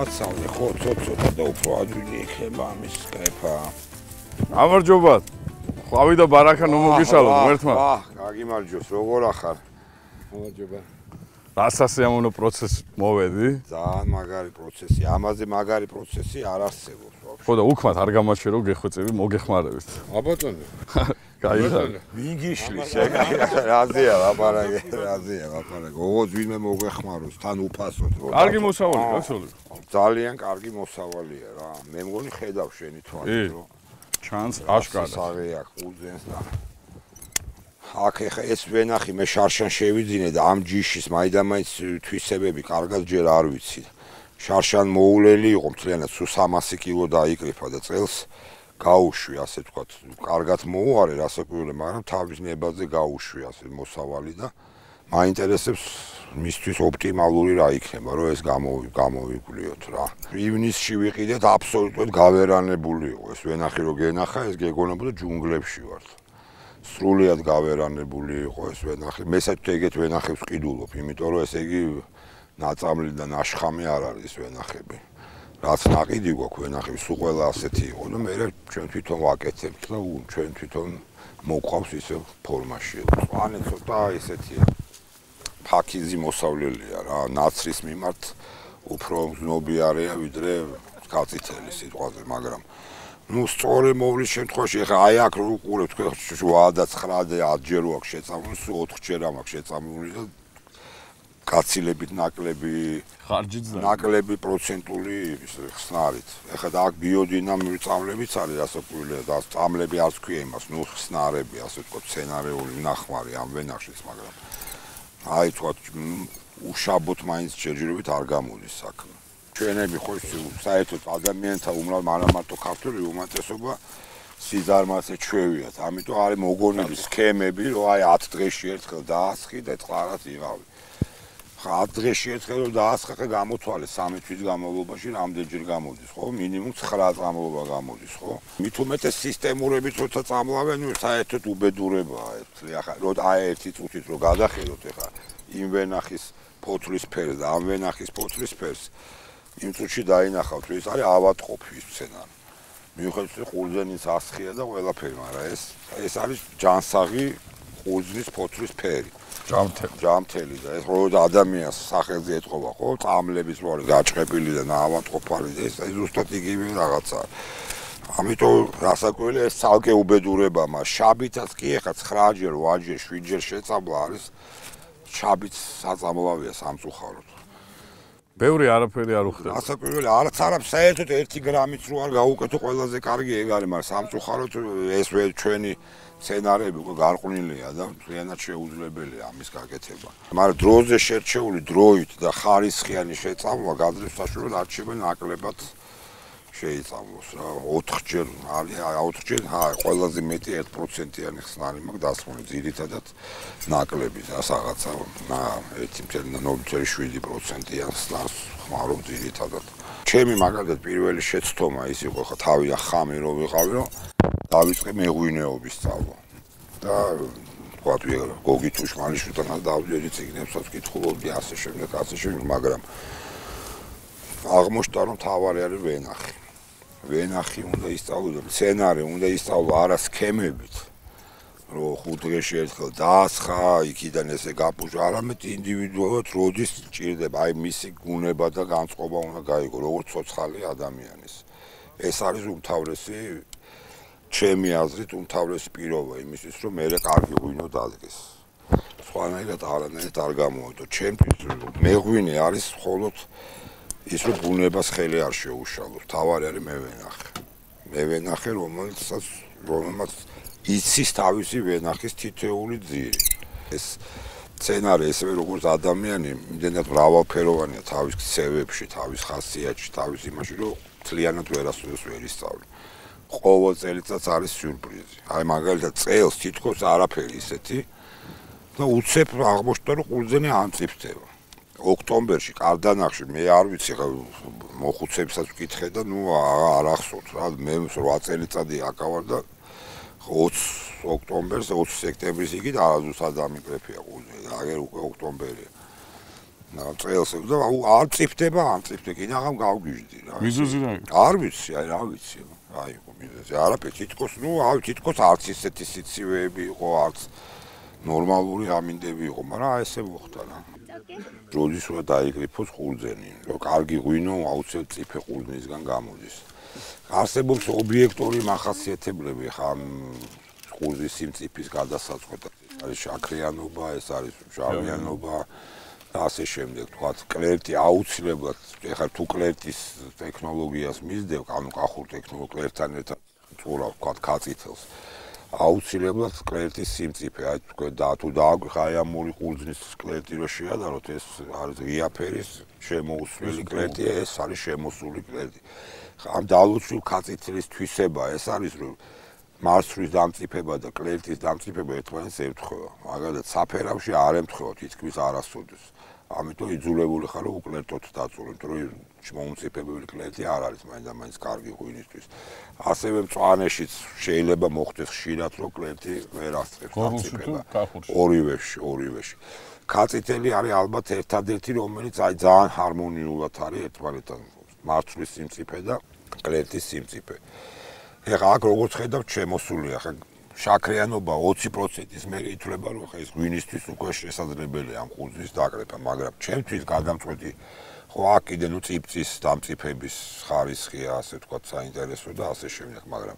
გამაცავლე ხო ცოტა და უფრო ადვილი იქნება ამის კრეფა. გამარჯობა. ხვავი და ბარაკა ნუ მოგიშალოთ ღმერთმა. გაგიმარჯოს, როგორ ახარ? გამარჯობა. რასასიამოვნო პროცესი მოვედი? ძალიან მაგარი პროცესი. ამაზე მაგარი პროცესი არ არსებობს. ხო და უქმათ არ გამაჩვე რომ გეხვეწები, მოგეხმარებით. აბატონო. გაიხარ. ვინგიშლის, რაზეა ლაპარაკი, რაზეა ლაპარაკი. ოღონდ ვინმე მოგეხმაროს, თან უფასოდ. კარგი მოსავალი, კაცოლი. ძალიან კარგი მოსავალია რა. მე მგონი ხედავ შენი თვალით რომ ჩანს აშკარად. საღია ყურძენს და აქ ეხა ეს ვენახი მე შარშან შევიძინე და ამ ჯიშის მაინდამაინც თვისებები კარგად ჯერ არ ვიცი. შარშან მოულელი იყო მთლიანად სულ 300 კილო დაიკრიფა და წელს გაუშვი ასე ვთქვათ. კარგად მოუარე რასაკვირველია, მაგრამ თავის ნებაზე გაუშვი ასე მოსავალი და მაინტერესებს მისთვის ოპტიმალური რა იქნება, რომ ეს გამოვიკვლიოთ რა. ივნისში ვიყიდეთ აბსოლუტურად გავერანებული იყო ეს ვენახი რო გენახა, ეს გეგონებოდა ჯუნგლებში ვართ. სრულიად გავერანებული იყო ეს ვენახი. მე საერთოდ ეგეთ ვენახებს ვყიდულობ, იმიტომ რომ ესე იგი ნაწამლი და ნაშხამი არ არის ვენახები. რაც ნაყიდი გვაქვს ვენახები, სულ ყველა ასეთი იყო და მე ჩვენ თვითონ ვაკეთებთ და ჩვენ თვითონ მოყვავს ისე ფორმაში. მწვანე ცოტა ესეთია. ფაქიზი მოსავლელია რა, ნაცრის მიმართ უფრო ზნობიარეა ვიდრე კაციტელი სიტყვაზე, მაგრამ ნუ სწორი მოვლის შემთხვევაში ეხა აი აქ რო უყურებ თქვენ 8 და 9 და 10 ჯერ აქვს შეწამული, სულ 4 ჯერ აქვს შეწამული და კაცილებით ნაკლები ხარჯიც და ნაკლები პროცენტული ხსნარით. ეხლა და აქ ბიოდინამიური წამლებიც არის რასაკვირველია და წამლები არც ქვია იმას, ნუ ხსნარები ასე ვთქვათ, სცენარეული ნახმარი ამ ვენახშიც, მაგრამ აი თქვათ უშაბოთ მაინც ჯერჯერობით არ გამოდის საქმე. ჩვენები ხო საერთოდ ადამიანთა უმრავლესობა არა მარტო ქართული უმეტესობა სიზარმაზე ჩვევიათ. ამიტომ არის მოგონილი სქემები, რომ აი 10 დღეში ერთხელ დაასხი და წყარად იღავი. 10 დღეში ერთხელ რომ დაასხა ხე გამოთვალე 3 თვის განმავლობაში რამდენჯერ გამოდის, ხო? მინიმუმ 9 წამლობა გამოდის, ხო? მით უმეტეს სისტემურებით როცა წამლავენ, ნუ საერთოდ უბედურებაა ეს. ახლა რომ აი ერთი წუთით რომ გადახედოთ ახლა იმ ვენახის ფოთლის ფერს და ამ ვენახის ფოთლის ფერს იმ წუთში დაინახავთ, ეს არის ავატყოფის სცენარი. მიუხედავად ყურძენის ასხია და ყველაფერი, მაგრამ ეს არის ჯანსაღი ყურძნის ფოთლის ფერი. ჯამთელი და ეს რო ადამიანს სახელზე ეთყობა, ხო? წამლების როლი გაჭყებილი და ავატყოფარი და ეს ზუსტად იგივე რაღაცაა. ამიტომ რასაკვირველია ეს ცალკე უბედურება, მას შაბითაც კი ეხა 9 ჯერ, 8 ჯერ, 7 ჯერ შეწამლა არის. შაბიც საწამლავია სამწუხაროდ. ბევრი არაფერი არ უხდება. რასაკვირველია, არც საერთოდ 1 გრამიც რო არ გაუკეთო, ყველაზე კარგი ეგ არის, მაგრამ სამწუხაროდ ეს ჩვენი სცენარები უკვე გარყვნილია და მთლიანად შეუძლებელია ამის გაკეთება. მაგრამ დროზე შერჩეული დროით და ხარისხიანი შეწამლა გაძლევს საშუალებას არჩევენ ნაკლებად შეიწამლოს რა 4 ჯერ არის 4 ჯერ ყველაზე მეტი 1%-იანი ხსნარი მაქვს დასმული ძირითადად ნაკლები და რაღაცა 1.7%-იან ხსნარს ხმარობ ძირითადად. ჩემი მაგალითად პირველი შეცდომა ის იყო ხა თავი ხამი რო ვიყავი რომ დავიწყე მეღვინეობის სწავლა და თქვათ გოგი თუშმანიშვილთან დავდიოდი წიგნებსაც კითხულობდი ასე შემდეგ, მაგრამ აღმოჩნდა რომ თავარი არის ვენახი. ვენახი უნდა ისწავლო, სცენარი უნდა ისწავლო არა სქემებით, რომ 5 დღეში ერთხელ დაასხა, იქიდან ესე გაპუშა, არამედ ინდივიდუალურად როდის ჭირდება, აი მისი გუნება და განწყობა უნდა გაიგო, როგორც ცოცხალი ადამიანის. ეს არის უმთავრესი ჩემი აზრით უმთავრესი პირობა იმისთვის, რომ მე კარგი ღვინო დადგეს. სხვანაირად არანაირად არ გამოვიდო. ჩემთვის მეღვინე არის მხოლოდ ის რომ ბუნებას ხელი არ შეუშალო. თავარი არის მე ვენახე, რომელმაც იცის თავისი ვენახის თითოეული ძირი. ეს სცენარი ესევე როგორც ადამიანი, იმდენად მრავალფეროვანია თავის ქცევებში, თავის ხასიათში, თავის იმაში, რომ მთლიანად ვერასდროს ვერ ისწავლე. ყოველ წელიწადს არის სიურპრიზი. აი მაგალითად წელს თითქოს არაფერი ისეთი და უცებ აღმოჩნდა რომ ყურძენი ამწიფდება. ოქტომბერში კარდანახში მე არ ვიცი ხა მოხუცებსაც ვკითხე და ნუ არ ახსოვთ რა მე 8 წელიწადი აკავარ და 20 ოქტომბერს 20 სექტემბრის იგი არასდროს არ დამიკრეფია ყურძენი აგერ უკვე ოქტომბერია წელს და არ წიფდება, კიდაღამ გავგიჟდი რა. მიზეზი რა? არ ვიცი, რა ვიცი. აი, მიზეზი არაფერი, თითქოს არც ისეთი სიცივეები იყო, არც ნორმალური ამინდები იყო, მაგრამ ესე მოხდა რა. როდის უნდა დაიგრიფოს ყურძენი, რომ კარგი ღვინო აუცილებლად წიფე ყურძნისგან გამოდის. არსებობს ობიექტური მახასიათებლები ხა ყურძნის სიმწიფის გადასაწყვეტად. არის შაქრიანობა, ეს არის მჟავიანობა და ასე შემდეგ. თქვათ, კლერტი აუცილებლად, ეხლა თუ კლერტის ტექნოლოგიას მისდევ, ანუ კახურ ტექნოლოგიასთან ერთად წურავ, თქვათ, კაწითელს. აუცილებლად კლერტის სიმწიფე, აი თუ დააგვიხარ ამური ყურძნის კლერტი რო შეადაროთ, ეს არის ღია ფერის შემოუსველი კლერტი, ეს არის შემოსული კლერტი. ამ დალუცილ კაწითელის თვისება ეს არის, რომ მარცვლის დამწიფება და კლერტის დამწიფება ერთმანეთს ემთხვევა. მაგალითად, საფერავში არ ემთხვევა თითქმის არასოდეს. ამიტომ იძულებული ხარ რომ უკლერტოთ დაწურო, იმიტომ რომ მომწიფებელი კლერტი არ არის მაინც კარგი ღვინისთვის. ასევე მწვანეშიც შეიძლება მოხდეს ხშირად რომ კლერტი ვერ ასწრებს დამწიფება. ორივეში. კაწითელი არის ალბათ ერთადერთი, რომელიც აი ძალიან ჰარმონიულად არის ერთმანეთთან მარცვლის სიმწიფე და კლერტის სიმწიფე. ეხლა აქ როგორც ხედავთ შემოსულია, ხა შაქრიანობა 20%-ის მე ითვლება რომ ხა ეს ღვინისთვის უკვე შესაძლებელია ამ ყურძნის დაკრება, მაგრამ ჩემთვის გადამწყვეტი ხო აქ კიდე წიფწის დამწიფების ხარისხია, ასე ვთქვათ, საინტერესო და ასე შემდეგ, მაგრამ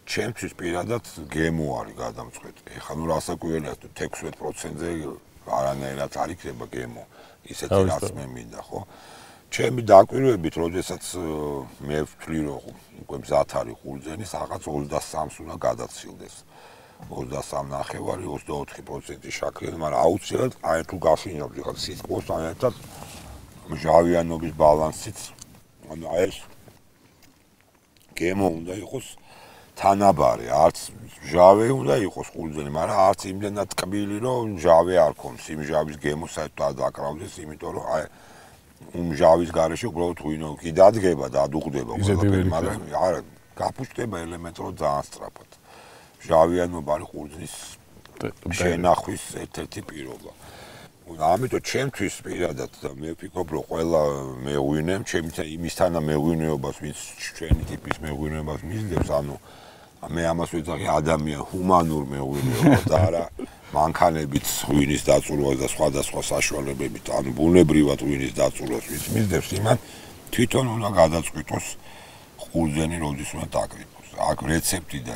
ჩემთვის პირადად გემო არის გადამწყვეტი. ეხლა ნუ რასაკვირველია თუ 16%-ზე არანაირად არ იქნება გემო, ისეთი რაც მე მინდა, ხო? ჩემი დაკვირვებით, როდესაც მე ვთვლი რომ უკვე მზად არის ყურძენი, რაღაც 23-ს უნდა გადაცილდეს. 23.5, 24% შაქრიანი, მაგრამ აუცილებლად აი თუ გაფინავდი ხა სიტყვასთან ერთად მჟავიანობის ბალანსიც, ანუ აი ეს გემო უნდა იყოს თანაბარი, არც მჟავე უნდა იყოს ყურძენი, მაგრამ არც იმდენად ტკბილი, რომ მჟავე არ ქონს, იმ მჟავის გემო საერთოდ დაკრავდეს, იმიტომ რომ აი მჟავის გარეშე უბრალოდ ღვინო კი დადგება და ადუღდება ყველაფერი, მაგრამ არა, გაფუჭდება ელემენტურად ძალიან სწრაფად. მჟავიანობა არის ყურძნის შენახვის ერთ-ერთი პირობა. ამიტომ ჩემთვის პირადად და მე ვფიქრობ, რომ ყველა მეღვინემ, იმისთანა მეღვინეობას, ვინც ჩვენი ტიპის მეღვინეობას მისდევს, ანუ მე ამას ვეძახი ჰუმანურ მეღვინეობას და არა მანქანებით ღვინის დაწურვას და სხვადასხვა საშუალებებით, ანუ ბუნებრივად ღვინის დაწურვას ვინც მისდევს, იმან თვითონ უნდა გადაწყვიტოს ყურძენი როდის უნდა დაკრიფოს. აქ რეცეპტი და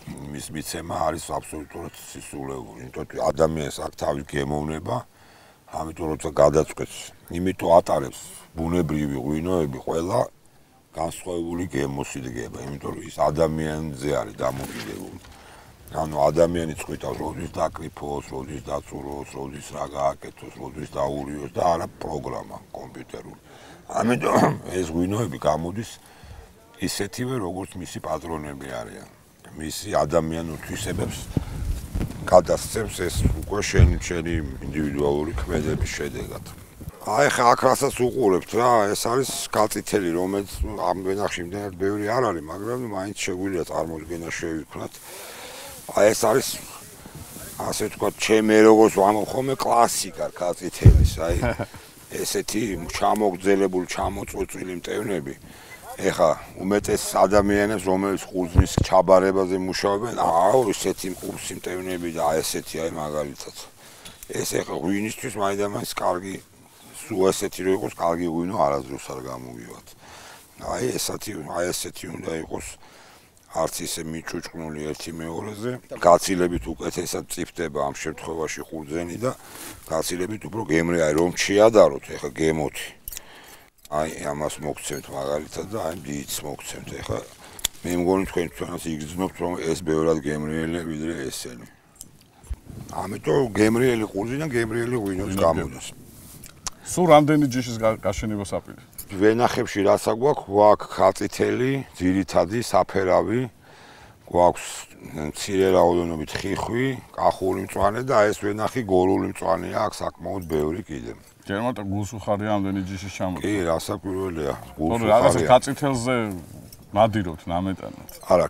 მის მიცემა არის აბსოლუტურად სისულელური, იმიტომ რომ ადამიანს აქ თავი გემოვნება, ამიტომ როცა გადაწყვეტს, იმიტომ ატარებს ბუნებრივი ღვინოები ყველა განსხვავებული გემოს იდგება, იმიტომ რომ ის ადამიანზე არის დამოკიდებული. ანუ ადამიანი წყვიტავს, როდის დაკრიფოს, როდის დაწუროს, როდის რა გააკეთოს, როდის დაურიოს და არა პროგრამა კომპიუტერული. ამიტომ ეს ღვინოები გამოდის ისეთივე, როგორც მისი პატრონები არიან. მისი ადამიანურ თვისებებს გადასცემს ეს უკვე შენი ინდივიდუალური ქმედების შედეგად. აი ხა აქ რასაც უყურებთ რა, ეს არის კაწითელი, რომელიც ამ ვენახში იმდენად ბევრი არ არის, მაგრამ მაინც შეგვიძლია წარმოდგენა შევიქმნათ. აი ეს არის ასე ვთქვათ, ჩემი როგორც ვამბობ ხოლმე კლასიკა კაწითელის, აი ესეთი ჩამოგძელებული, ჩამოწყვეტილი მტევნები. ეხა უმეტეს ადამიანებს, რომელიც ყურძნის ჩაბარებაზე მუშაობენ, ესეთი მყურსი მტევნები და ესეთი აი მაგალითად. ეს ეხა ღვინისთვის მაინც კარგი, სულ ესეთი რო იყოს კარგი ღვინო არასდროს არ გამოვივათ. აი ესეთი უნდა იყოს არც ისე მიჩუჭკნული ერთი მეორეზე, გაცილებით უკეთესად წიფდება ამ შემთხვევაში ყურძენი და გაცილებით უფრო გემრიელი, აი რომ შეადაროთ ეხა გემოთი. აი ამას მოგცემთ მაგალითად და აი დიდს მოგცემთ. ეხლა მე მგონი თქვენ თვითონაც იგრძნობთ რომ ეს ბევრად გემრიელია ვიდრე ესენი. ამიტომ გემრიელი ყურძენი და გემრიელი ღვინოს გამოდის. სულ რამდენი ჯიშის გაშენება საპირე? ვენახებში რაცა გვაქვს კაწითელი, ძირითადი საფერავი, გვაქვს მცირე რაოდენობით ხიხვი, კახური მწვანე და ეს ვენახი გორული მწვანეა, აქ საკმაოდ ბევრი კიდე. ჯერმატა გულსუხარია ამდენი ჯიშის ჩამოწვა. კი, რასაკვირველია, გულსუხარია. რაღაცა კაწითელზე მადირობთ ნამეტანად. არა,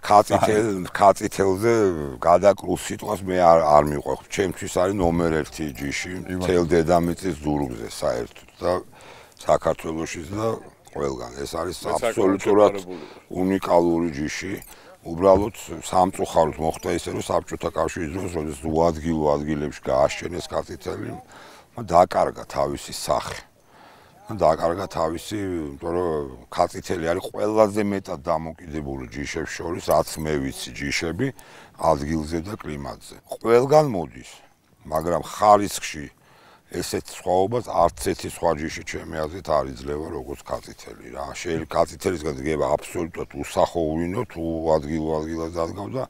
კაცითელზე გადაკრულ სიტყვას მე არ მიყვარს. ჩემთვის არის ნომერ 1 ჯიში, თელ დედამიწის ზურგზე საერთოდ და საქართველოშიც და ყველგან. ეს არის აბსოლუტურად უნიკალური ჯიში. უბრალოდ სამწუხაროდ მოხდა ისე, რომ საბჭოთა კავშირის დროს, როდესაც უადგილო ადგილებში გააშენეს კაცითელი, დაკარგა თავისი სახე. დაკარგა თავისი, იმიტომ რომ კაცითელი არის ყველაზე მეტად დამოკიდებული ჯიშებს შორის, რაც მე ვიცი ჯიშები ადგილზე და კლიმატზე. ყველგან მოდის, მაგრამ ხარისხში ესეთ სხვაობას არც ერთი სხვა ჯიში ჩემი აზრით არ იძლევა როგორც კაცითელი რა. შეიძლება კაცითელისგან დგება აბსოლუტურად უსახო ღვინო, თუ ადგილად დადგავ და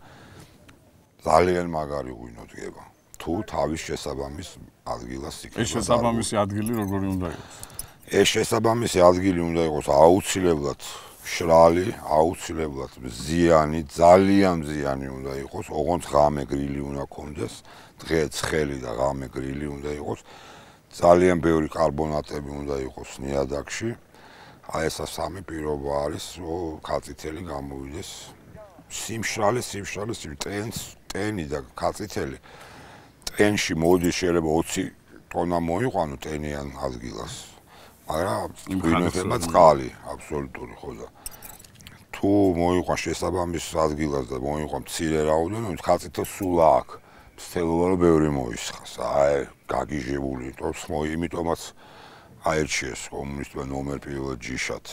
ძალიან მაგარი ღვინო დგება. თუ თავის შესაბამის ადგილას იქნება. ეს შესაბამისი ადგილი როგორი უნდა იყოს? ეს შესაბამისი ადგილი უნდა იყოს აუცილებლად შრალი, აუცილებლად მზიანი, ძალიან მზიანი უნდა იყოს, ოღონდ ღამე გრილი უნდა კონდეს, დღე ცხელი და ღამე გრილი უნდა იყოს. ძალიან ბევრი კარბონატები უნდა იყოს ნიადაგში. აი ესა სამი პირობა არის, რომ კაცითელი გამოვიდეს სიმშრალე, ტენი და კაცითელი. ტენში მოდის შეიძლება 20 ტონა მოიყვანო ტენიან ადგილას. მაგრამ გვინოდება წყალი, აბსოლუტური ხო და თუ მოიყვან შესაბამის ადგილას და მოიყვან მცირე რაოდენობით, კაცითელს სულ აქვს. ცდილობა რომ ბევრი მოისხას. აი გაგიჟებული, იმიტომაც აერჩიეს კომუნისტებმა ნომერ 1 ჯიშად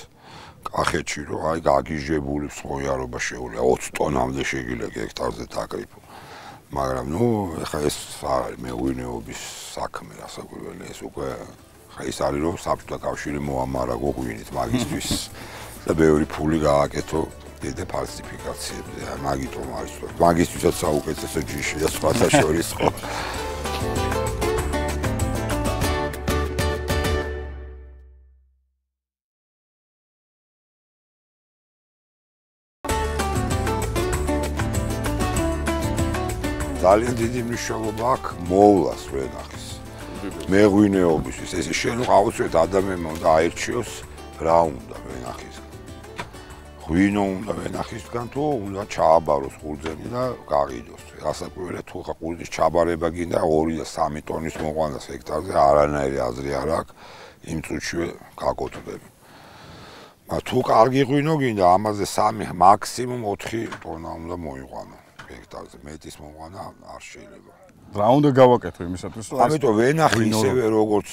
კახეთში, რომ აი გაგიჟებული მსხოიარობა შეუძლია 20 ტონამდე შეგიძლია ჰექტარზე დაკრიფო. მაგრამ ნუ ეხა ეს არ არის მეღვინეობის საქმე, რასაკვირველია, ეს უკვე ეს არის რომ საბჭოთა კავშირი მოამარაგო ღვინით მაგისთვის და ბევრი ფული გააკეთო დედა ფალსიფიკაციებზე. მაგიტომ არის რომ მაგისთვისაც საუკეთესო ჯიში და სხვათა შორის ხო. ძალიან დიდი მნიშვნელობა აქვს მოვლას ვენახის. მეღვინეობისთვის ეს შენ აუცილებლად ადამიანმა უნდა აერჩიოს რა უნდა ვენახისგან. ღვინო უნდა ვენახისგან თუ უნდა ჩააბაროს ყურძენი და გაყიდოს. რასაკვირველია თუ ხა ყურძნის ჩაბარება გინდა 2 და 3 ტონის მოყვანას ჰექტარზე არანაირი აზრი არ აქვს იმ წუთშივე გაკოტრდები. მაგრამ თუ კარგი ღვინო გინდა ამაზე 3 მაქსიმუმ 4 ტონა უნდა მოიყვანო ჰექტარზე. მეტის მოყვანა არ შეიძლება. რა უნდა გავაკეთო იმისათვის რომ ამიტომ ვენახი ისევე როგორც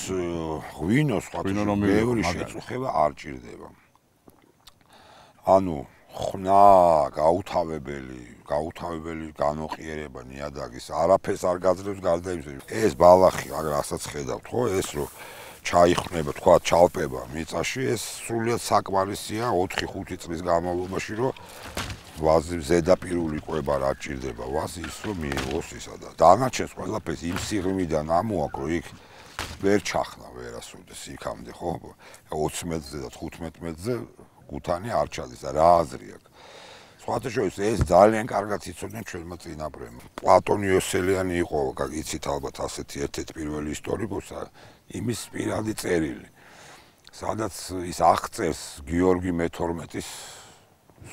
ღვინო სხვა ბევრი შეწუხება არ ჭირდება. ანუ ხნა, გაუთავებელი განოყიერება ნიადაგის არაფერს არ გაძლევს გარდა იმისა. ეს ბალახი, აგ რასაც ხედავთ, ხო, ეს რომ ჩაიხმნება, თქვა ჩალპება მიწაში, ეს სრულიად საკმარისია 4-5 წლის განმავლობაში, რომ ვაზი ზედაპირული კვება რა ჭირდება ვაზი ის რომ მიიღოს ისა და დანარჩენს ყველაფერს იმ სიღრმიდან ამოაკრო იქ ვერ ჩახნა ვერასოდეს იქამდე ხო 20 მეტრზე და 15 მეტრზე გუთანი არ ჩადის და რა აზრი აქვს სხვათა შორის ეს ძალიან კარგად იცოდნენ ჩვენმა წინაპრებმა პლატონ იოსელიანი იყო იცით ალბათ ასეთი ერთ-ერთი პირველი ისტორიკოსი იმის პირადი წერილი სადაც ის აღწერს გიორგი მე-12-ის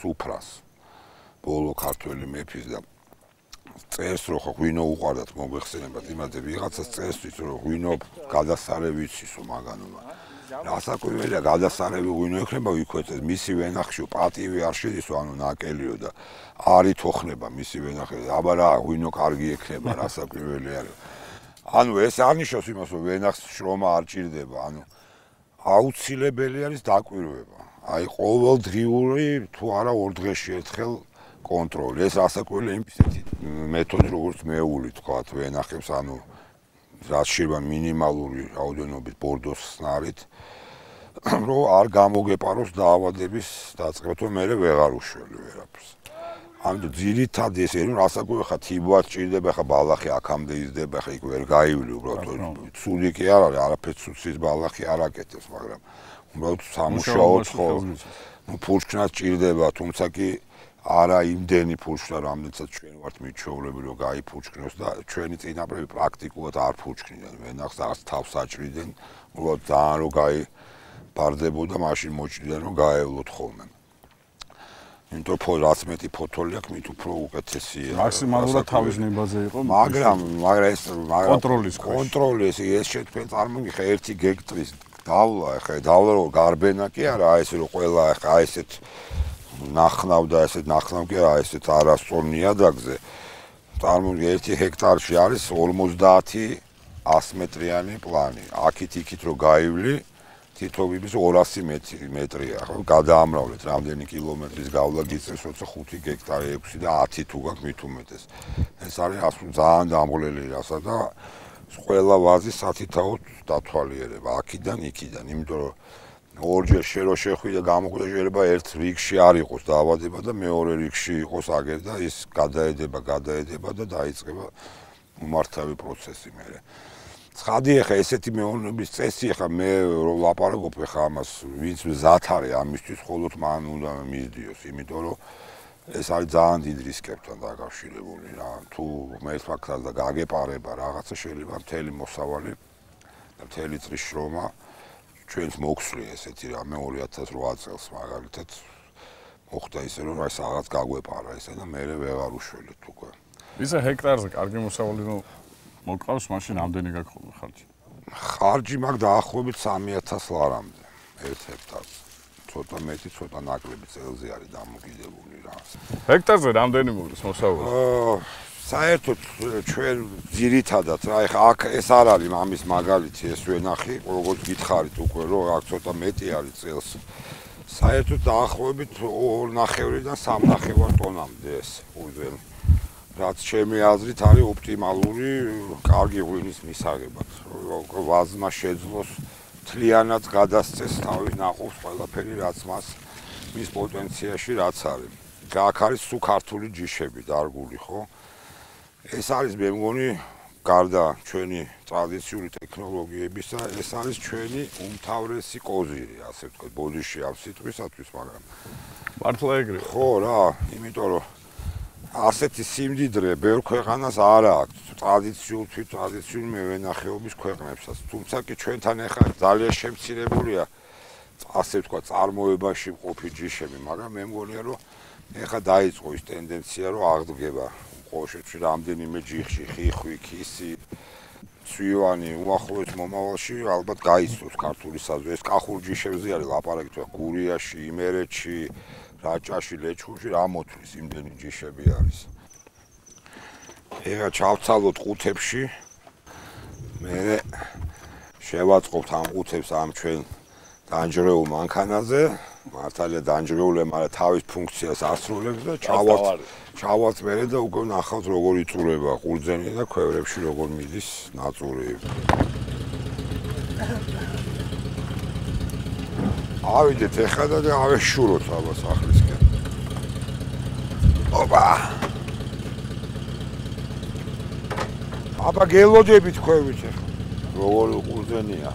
სუფრას ბოლო ქართველი მეფის და წერს რომ ღვინო უყარდათ მოგვეხსენებათ იმაზე ვიღაცას წერს რომ ღვინო გადასარევი იცისო მაგანომა რასაკვირველია გადასარევი ღვინო ექნება ვიქვეწეს მისი ვენახში პატივი არ შედისო ანუ ნაკელიო და არ ითოხნება მისი ვენახი აბა რა ღვინო კარგი ექნება რასაკვირველია ანუ ეს არნიშნავს იმას რომ ვენახს შრომა არ ჭირდება ანუ აუცილებელი არის დაკვირვება აი ყოველდღიური თუ არა 2 დღეში ერთხელ კონტროლი ეს რასაკვირველია იმისეთი მეთოდი როგორც მეული თქვათ ვენახებს ანუ რაც შეიძლება მინიმალური რაოდენობით ბორდოს სნარით რომ არ გამოგეპაროს დაავადების დაწყებითო მერე ვეღარ უშველო ვერაფერს ამიტომ ძირითადად ეს რომ რასაკვირველია ხა თიბოაც ჭირდება ხა ბალახი აქამდე იზრდება ხა იქ ვერ გაივლი უბრალოდ ცუდი კი არ არის არაფერს ცუცის ბალახი არ აკეთებს მაგრამ უბრალოდ სამუშაოც ხო ნუ ფურჩქნაც ჭირდება თუმცა კი არა იმდენი ფურჩქნა რამდენიცაც ჩვენ ვართ მიჩვეულები რომ გაიფურჩქნოს და ჩვენი წინაპრები პრაქტიკულად არ ფურჩქნიდან ვენახს რაღაც თავს აჭრიდნენ უბრალოდ ძალიან რომ გაიბარდებოდა მაშინ მოჭრიდან რომ გაევლოთ ხოლმე იმიტომ რაც მეტი ფოთოლი აქვს, მით უფრო უკეთესია. მაქსიმალურად თავის ნებაზე იყო. მაგრამ ეს კონტროლი ეს შეთქვენ წარმოგიხე 1 გექტრის დავლა, ხა დავლა რო გარბენა კი არა, ესე რომ ყველა ხა ესეთ ნახნავ და ესეთ ნახნავ კი არა, ესეთ არასწორ ნიადაგზე. წარმოგიხე 1 ჰექტარში არის 50 100 მეტრიანი პლანი. აქით რო გაივლი თითოეულს 200 მეტრია, ხო? გადაამრავლეთ რამდენი კილომეტრის გავლა გიწევს, როცა 5 გექტარი 6 და 10 თუ გაქვს მით უმეტეს. ეს არის ძალიან დამღლელი რასა და ყველა ვაზი სათითაოდ დათვალიერება აქიდან იქიდან, იმიტომ რომ ორჯერ შერო შეხვი და გამოკვდა შეიძლება ერთ რიგში არ იყოს დაავადება და მეორე რიგში იყოს აგერ და ის გადაედება და დაიწყება უმართავი პროცესი მერე. ცხადია ხა ესეთი მეურნეობის წესი ხა მე რომ ლაპარაკობ ხა ამას ვინც მზად არის ამისთვის მხოლოდ მან უნდა მისდიოს, იმიტომ რომ ეს არის ძალიან დიდ რისკებთან დაკავშირებული რა. თუ მე ფაქტად და გაგეპარება რაღაცა შეიძლება მთელი მოსავალი და მთელი წრის შრომა ჩვენს მოხსნი ესეთი რამე 2008 წელს მაგალითად მოხდა ისე რომ ეს რაღაც გაგვეპარა ესა და მე ვეღარ უშველეთ უკვე. ისე ჰექტარზე კარგი მოსავალი რომ მოგყავს მაშინ ამდენი გაქხოლო ხარჯი. ხარჯი მაგ დაახლოებით 3000 ლარამდე 1 ჰექტარზე. ცოტა მეტი, ცოტა ნაკლები წელზე არის დამოკიდებული რა. ჰექტარზე რამდენი მოგდის მოსავალი? საერთოდ ჩვენ ძირითადად რა ეხა აქ ეს არ არის ამის მაგალითი ეს ვენახი, როგორც გითხარით უკვე რომ აქ ცოტა მეტი არის წელს. საერთოდ დაახლოებით 2.5-დან 3.5 ტონამდე ეს უზენი. რაც ჩემი აზრით არის ოპტიმალური, კარგი ღვინის მისაღებად. ვაზმა შეძლოს თლიანად გადასცეს თავი ნახობს ყველაფერი რაც მის პოტენციაში რაც არის. აქ არის სულ ქართული ჯიშები დარგული, ხო? ეს არის მე მგონი გარდა ჩვენი ტრადიციული ტექნოლოგიებისა, ეს არის ჩვენი უმთავრესი კოზირი, ასე ვთქვათ, ბოდიში ამ სიტყვისათვის, მაგრამ მართლა ეგრე. ხო რა, იმიტომ რომ ასეთი სიმდიდრე ბევრ ქვეყანას არ აქვს ტრადიციული მევენახეობის ქვეყნებსაც. თუმცა კი ჩვენთან ახლა ძალიან შემცირებულია ასე ვთქვათ წარმოებაში მყოფი ჯიშები, მაგრამ მე მგონია რომ ახლა დაიწყო ის ტენდენცია რომ აღდგება ყოველ შემთხვევაში რამდენიმე ჯიხში ხიხვი, ქისი, ცვივანი უახლოეს მომავალში ალბათ გაიცნოს ქართული საზღვარი. ეს კახურ ჯიშებზე არის ლაპარაკი თუ გურიაში, იმერეთში რაჭაში, ლეჩხუმში რა მოთვლის იმდენი ჯიშები არის. ეხლა ჩავცალოთ ყუთებში. მე შევაწყობთ ამ ყუთებს ამ ჩვენ დანჯრეულ მანქანაზე. მართალია დანჯრეულია, მაგრამ თავის ფუნქციას ასრულებს და ჩავალთ მერე და უკვე ნახავთ როგორ იწურება ყურძენი და ქვევრებში როგორ მიდის ნაწური. ავიდეთ ეხლა და ავეშუროთ აბა სახლისკენ. ოპა. აბა გელოდებით ქვევით ეხლა. როგორი ყურძენია.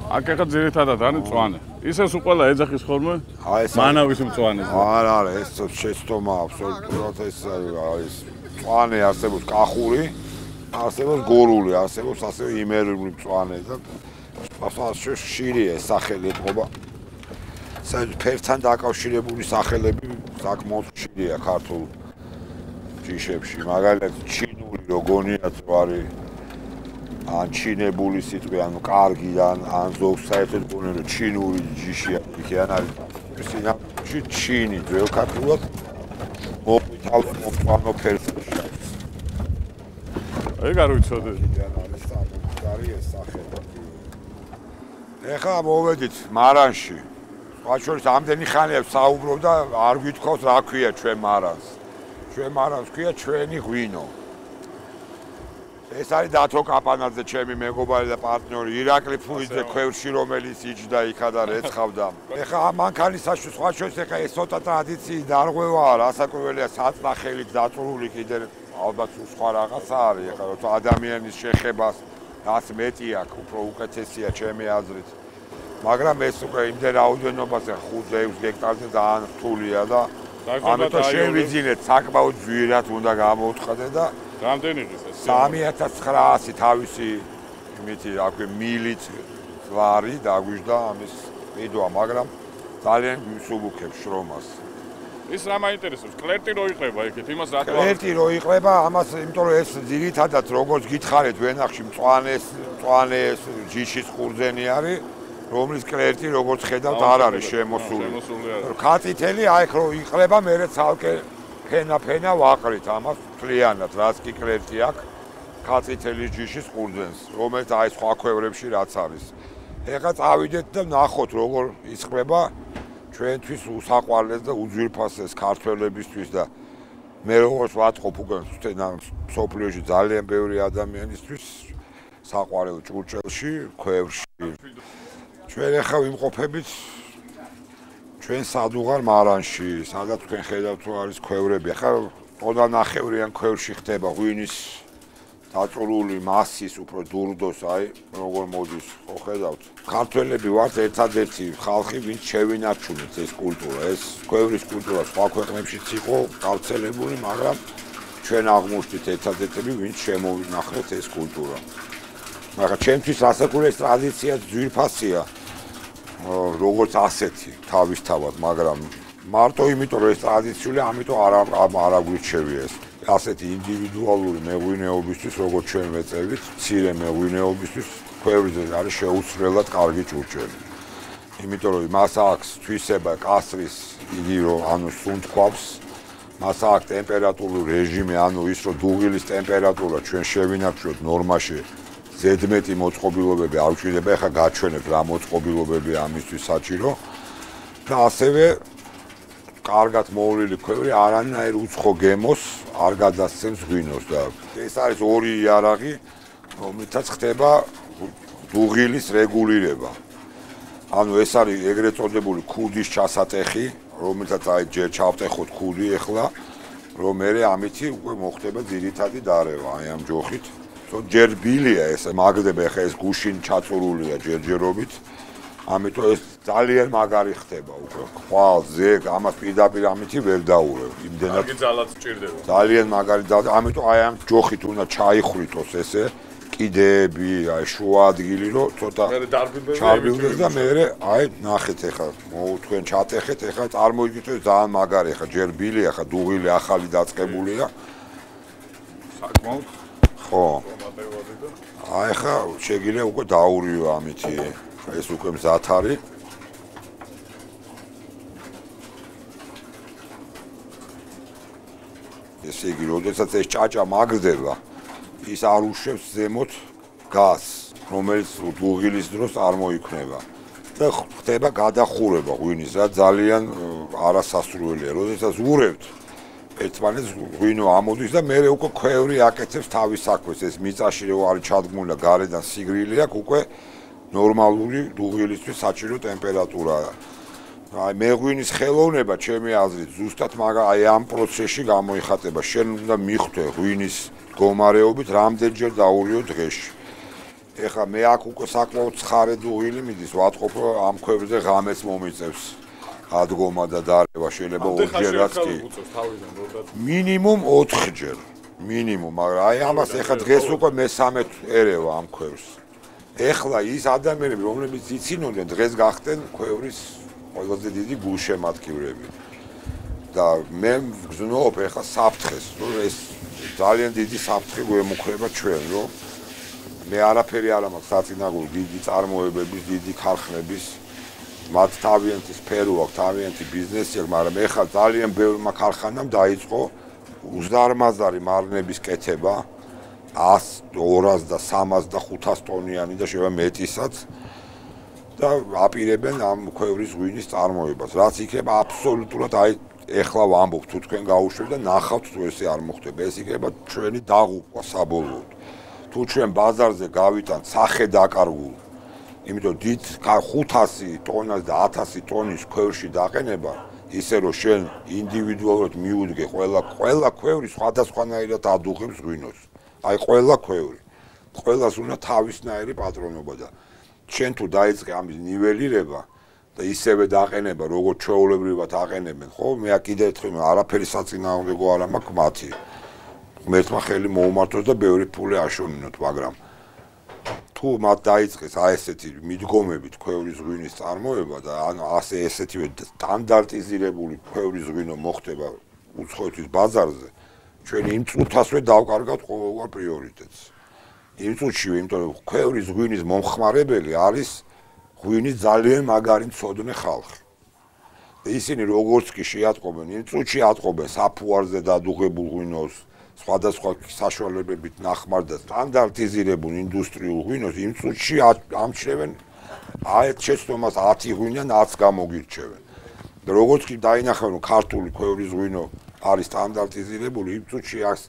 აქ ეხლა ძირითადად არის მწვანე. ისე სულ ყველა ეძახის ხოლმე? მანავის მწვანე. არა, ეს შეცდომა აბსოლუტურად ეს არის მწვანე არსებობს კახური, არსებობს გორული, არსებობს ასევე იმერული მწვანე და ასე შირია ეს სახელი ეთყობა. ფერთან დაკავშირებული სახელები საკმაოდ ხშირია ქართულ ჯიშებში, მაგალითად ჩინური როგორია წვარი, ან ჩინებული სიტყვი, ანუ კარგი, ან ზოგ საერთოდ გონია რომ ჩინური ჯიშია, იქიდან არის სინამდვილეში ჩინი, ძველ ქართულად მოყვითალო ფერს აქვს. ეგ არ ვიცოდი. იქიდან არის საკუთარი ეს სახელი. ეხლა მოვედით მარანში. ვაჩვენოთ ამდენი ხანია საუბრობ და არ გვითხოვთ რა ქვია ჩვენ მარანს. ჩვენ მარანს ქვია ჩვენი ღვინო. ეს არის დათო კაპანაძე, ჩემი მეგობარი და პარტნიორი, ირაკლი ფუიძე ქვევრში, რომელიც იჯდა იქა და რეცხავდა. ეხლა ამ მანქანის საშუალებით ვაჩვენოთ ეხლა ეს ცოტა ტრადიციის დარღვევაა, რასაკვირველია საწნახელით დაწურული კიდე ალბათ სხვა რაღაცა არის, ეხლა როცა ადამიანის შეხებას რაც მეტი აქვს, უფრო უკეთესია ჩემი აზრით. მაგრამ ეს უკვე იმდენ რაოდენობაზე 5-6 გექტარზე ძალიან რთულია და ამიტომ შევიძინეთ საკმაოდ ძვირად უნდა გამოვთხრათ და რამდენი დღის ეს 3900 თავისი იმითი რა ქვია მილით ვარი დაგვიჟდა ამის ყიდვა, მაგრამ ძალიან გვისუბუქებს შრომას. ის რა მაინტერესებს? კლერტი რო იყება იქით, იმას რატო? კლერტი რო იყება, ამას, იმიტომ რომ ეს ძირითადად როგორც გითხარით, ვენახში მწვანე ჯიშის ყურძენი არის, რომლის კლერტი როგორც ხედავთ არ არის შემოსული. კაწითელი აიქ რო იყლება, მერე ცალკე ფენა ვაყრით ამას მთლიანად, რაც კი კლერტი აქვს, კაწითელი ჯიშის ყურძენს, რომელიც აი სხვა ქვევრებში რაც არის. ეხლა წავიდეთ და ნახოთ როგორ იწყება ჩვენთვის უსაყვარლეს და უძვირფასეს ქართველებისთვის და მე როგორც ვატყობ უკვე მსოფლიოში ძალიან ბევრი ადამიანისთვის საყვარელ ჭურჭელში, ქვევრში. ჩვენ ახლა ვიმყოფებით ჩვენ სადუღარ მარანში, სადაც თქვენ ხედავთ რომ არის ქვევრები. ახლა ყოდანახევრიან ქვევრში ხდება ღვინის დაწურული მასის უფრო დურდოს, აი როგორ მოდის, ხო ხედავთ. ქართველები ვართ ერთადერთი ხალხი, ვინც შევინარჩუნეთ ეს კულტურა, ეს ქვევრის კულტურა სხვა ქვეყნებშიც იყო გავრცელებული, მაგრამ ჩვენ აღმოჩნდით ერთადერთები, ვინც შემოვინახეთ ეს კულტურა. მაგრამ ჩემთვის ასაკურეს ტრადიცია ძვირფასია, როგორც ასეთი თავისთავად, მაგრამ მარტო იმიტომ რომ ეს ტრადიციული, ამიტომ არ აგვირჩევია ეს. ასეთი ინდივიდუალური მეღვინეობისთვის, როგორც ჩვენ ვეწევით, მცირე მეღვინეობისთვის, ქვევრზე არის შეუცვლელად კარგი ჭურჭელი. იმიტომ რომ მას აქვს თვისება კასრის, იგი რომ ანუ სუნთქვავს, მას აქვს ტემპერატურული რეჟიმი, ანუ ის რომ დუღილის ტემპერატურა ჩვენ შევინარჩუნოთ ნორმაში, ზედმეტი მოწყობილობები არ ვჭირდება, ეხლა გაჩვენებ რა მოწყობილობები ამისთვის საჭირო და ასევე კარგად მოვლილი ქვევრი არანაირ უცხო გემოს არ გადასცემს ღვინოს და ეს არის ორი იარაღი, რომლითაც ხდება დუღილის რეგულირება. ანუ ეს არის ეგრეთ წოდებული ქუდის ჩასატეხი, რომელსაც აი ჯერ ჩავტეხოთ ქუდი ეხლა, რომ მე ამითი უკვე მოხდება ძირითადი დარევა, აი ამ ჯოხით. ჯერ ბილია ეს მაგდება, ეხლა ეს გუშინ ჩაწურულია ჯერჯერობით. ამიტომ ეს ძალიან მაგარი ხდება უკვე. ხვალ, ზეგ, ამას პირდაპირ ამითი ვერ დაურევ. იმდენად კარგი ძალაც სჭირდება. ძალიან მაგარი და ამიტომ აი ამ ჯოხით უნდა ჩაიხრიტოს ესე კიდეები, აი შუა ადგილი, რომ ცოტა ჩარბილდეს და მე აი ნახეთ ეხლა, თქვენ ჩატეხეთ, ეხლა წარმოიდგინეთ ეს ძალიან მაგარი, ეხლა ჯერ ბილია, ეხლა დუღილი ახალი დაწყებულია. საკმაოდ ხო. აი ეხლა შეგიძლია უკვე დაურიო ამითი. ეს უკვე მზად არის. ესე იგი, როდესაც ეს ჭაჭა მაგდება, ის არ უშვებს ზემოთ გაზს, რომელიც დუღილის დროს არ მოიქმნება და ხდება გადახურება ღვინის, რა ძალიან არასასურველია. როდესაც ურევთ, ერთმანეთს ღვინო ამოდის და მე უკვე ქვევრი აკეთებს თავის საქმეს. ეს მიწაში რო არის ჩადგმული და გარედან სიგრილი აქვს, უკვე ნორმალური დუღილისთვის საჭირო ტემპერატურაა. აი მეღვინის ხელოვნება ჩემი აზრით ზუსტად აი ამ პროცესში გამოიხატება. შენ უნდა მიხვდე ღვინის მდგომარეობით რამდენჯერ დაურიო დღეში. ეხლა მე აქ უკვე საკმაოდ ცხარე დუღილი მიდის, ვატყობ რომ ამ ქვევრზე ღამეს მომიწევს ადგომა და დარევა, შეიძლება 2 ჯერაც კი. მინიმუმ 4 ჯერ. მინიმუმ, მაგრამ აი ამას ეხლა დღეს უკვე მე-13 ერევა ამ ქვევრს. ეხლა ის ადამიანები, რომლებიც იცინოდნენ, დღეს გახდნენ ქვევრის ყველაზე დიდი გულშემატკივრები. და მე ვგზნობ ეხლა საფრთხეს, რომ ეს ძალიან დიდი საფრთხე გვემუქრება ჩვენ, რომ მე არაფერი არ მაქვს საწინააღმდეგო დიდი წარმოებების, დიდი ქარხნების, მათ თავიანთი სფერო აქვს, თავიანთი ბიზნესი აქვს, მაგრამ ეხლა ძალიან ბევრმა ქარხანამ დაიწყო უზარმაზარი მარნების კეთება. 100, 200 და 300 და 500 ტონიანი და შეიძლება მეტისაც და აპირებენ ამ ქვევრის ღვინის წარმოებას. რაც იქნება აბსოლუტურად აი ეხლა ვამბობ თუ თქვენ გაუშვებთ და ნახავთ თუ ესე არ მოხდება. ეს იქნება ჩვენი დაღუპვა საბოლოოდ. თუ ჩვენ ბაზარზე გავიტანთ სახე დაკარგულ, იმიტომ დიდ 500 ტონას და 1000 ტონის ქვევრში დაყენება, ისე რომ შენ ინდივიდუალურად მიუდგე ყველა ქვევრი სხვადასხვანაირად ადუღებს ღვინოს. აი ყველა ქვევრი. ყველას უნდა თავისნაირი პატრონობა და შენ თუ დაიწყე ამის ნიველირება და ისევე დაყენება, როგორც ჩვეულებრივად აყენებენ, ხო? მე კიდე ერთხელ არაფერი საწინააღმდეგო არ მაქვს მათი. ღმერთმა ხელი მოუმართოს და ბევრი ფული აშონინოთ, მაგრამ თუ მათ დაიწყეს აი ესეთი მიდგომებით ქვევრის ღვინის წარმოება და ანუ ასე ესეთივე სტანდარტიზირებული ქვევრის ღვინო მოხდება უცხოეთის ბაზარზე, ჩვენ იმ წუთასვე დავკარგავთ ყოველგვარ პრიორიტეტს. იმ წუთშივე, იმიტომ რომ ქვევრის ღვინის მომხმარებელი არის ღვინის ძალიან მაგარი მცოდნე ხალხი. ისინი როგორც კი შეატყობენ, იმ წუთში ატყობენ საფუარზე დადუღებულ ღვინოს, სხვადასხვა საშუალებებით ნახმარ და სტანდარტიზირებულ ინდუსტრიულ ღვინოს, იმ წუთში ამჩნევენ აეთ შეცდომას 10 ღვინიან 10 გამოგირჩევენ. და როგორც კი დაინახავენ, რომ ქართული ქვევრის ღვინო არის სტანდარტიზირებული, იმ წუთში აქვს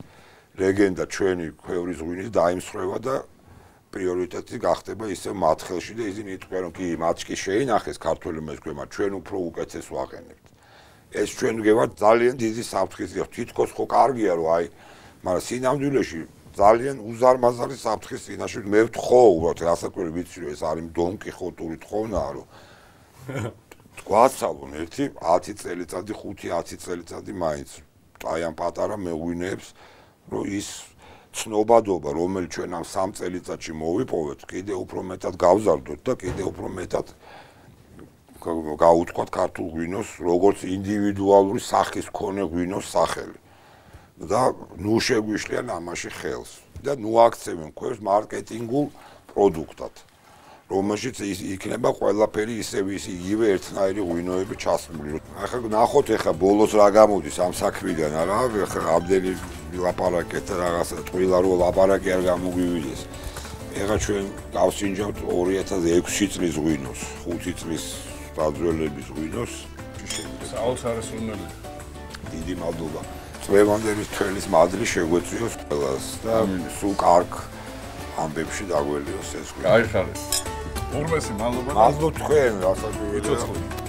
ლეგენდა ჩვენი ქვევრის ღვინის დაიმსხვრევა და პრიორიტეტი გახდება ისევ მათ ხელში და ისინი იტყვიან, რომ კი მათ კი შეინახეს ქართველებმა ეს ქვევა, ჩვენ უფრო უკეთეს ვაყენებთ. ეს ჩვენ გევართ ძალიან დიდი საფრთხის გიხდით. თითქოს ხო კარგია რომ აი, მაგრამ სინამდვილეში ძალიან უზარმაზარი საფრთხის წინაშე მე ვთხოვ უბრალოდ რასაკვირი ვიცი რომ ეს არის დონკიხოტური თხოვნაა რომ გვაცალონ ერთი 10 წელიწადი 5-10 წელიწადი მაინც აი ამ პატარა მეღვინეებს რომ ის ცნობადობა რომელიც ჩვენ ამ 3 წელიწადში მოვიპოვეთ კიდე უფრო მეტად გავზარდოთ და კიდე უფრო მეტად გაუთქვათ ქართულ ღვინოს როგორც ინდივიდუალური სახის მქონე ღვინოს სახელი და ნუ შეგვიშლიან ამაში ხელს და ნუ აქცევენ ქვევს მარკეტინგულ პროდუქტად რომელშიც იქნება ყველაფერი ისევ იგივე ერთნაირი ღვინოები ჩასმული. ახლა ნახოთ ახლა ბოლოს რა გამოდის ამ საქმიდან არა ახლა ამდენი ლაპარაკეთ რაღაცა ტყილა რო ლაპარაკი არ გამოგვივიდეს. ახლა ჩვენ გავსინჯავთ 2006 წლის ღვინოს, 5 წლის დაძველების ღვინოს. საოცარი სურნელი. დიდი მადლობა. წვევანდების თველის მადლი შეგვეწიოს ყველას და სულ კარგ ამბებში დაგველიოს ეს ღვინო. გაიხარეთ. ურმესი მადლობა. მადლობთ თქვენ, რასაც ვიღებთ.